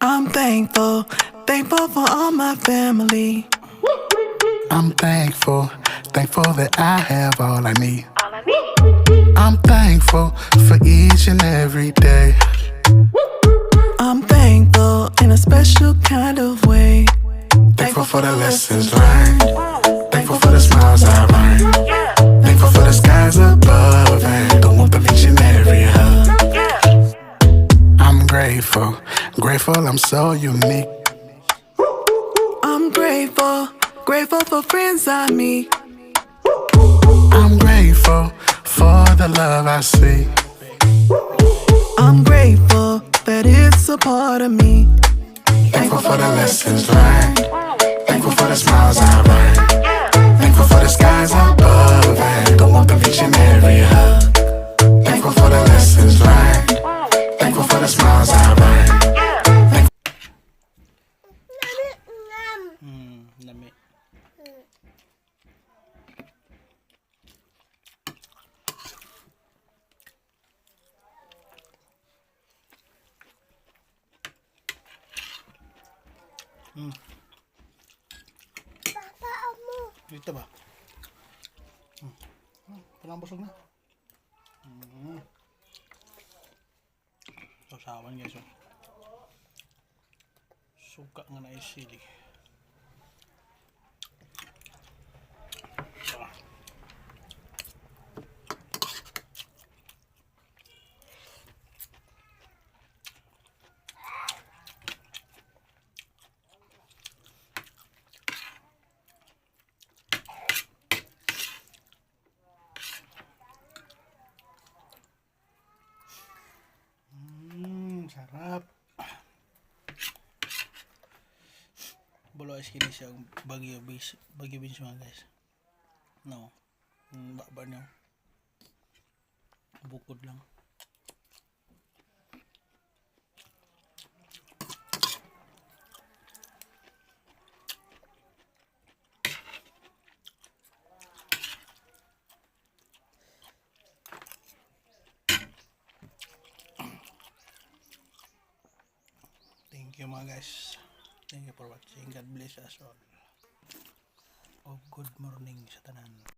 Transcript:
I'm thankful, thankful for all my family. I'm thankful, thankful that I have all I need. I'm thankful for each and every day. I'm thankful in a special kind of way. Thankful for the lessons learned. Thankful for the smiles I earned. Thankful for the skies above and the warmth of each and every hug. I'm grateful, grateful I'm so unique. I'm grateful, grateful for friends I meet. I'm grateful for the love I see. I'm grateful that it's a part of me. Thankful for the lessons learned. Thankful for the smiles I earned. Thankful for the skies above and the warmth of each and every hug. Thankful for the lessons learned. Thankful for the smiles I earned. Lami. Dito ba? Parang busog na. Sausawan guys. Suka nga na isili. Sarap. Bulo is kini siya bagyo beans mga guys. No. Ba niyo. Bukod lang. Thank you mga guys. Thank you for watching. God bless us all. Oh, good morning sa tanan.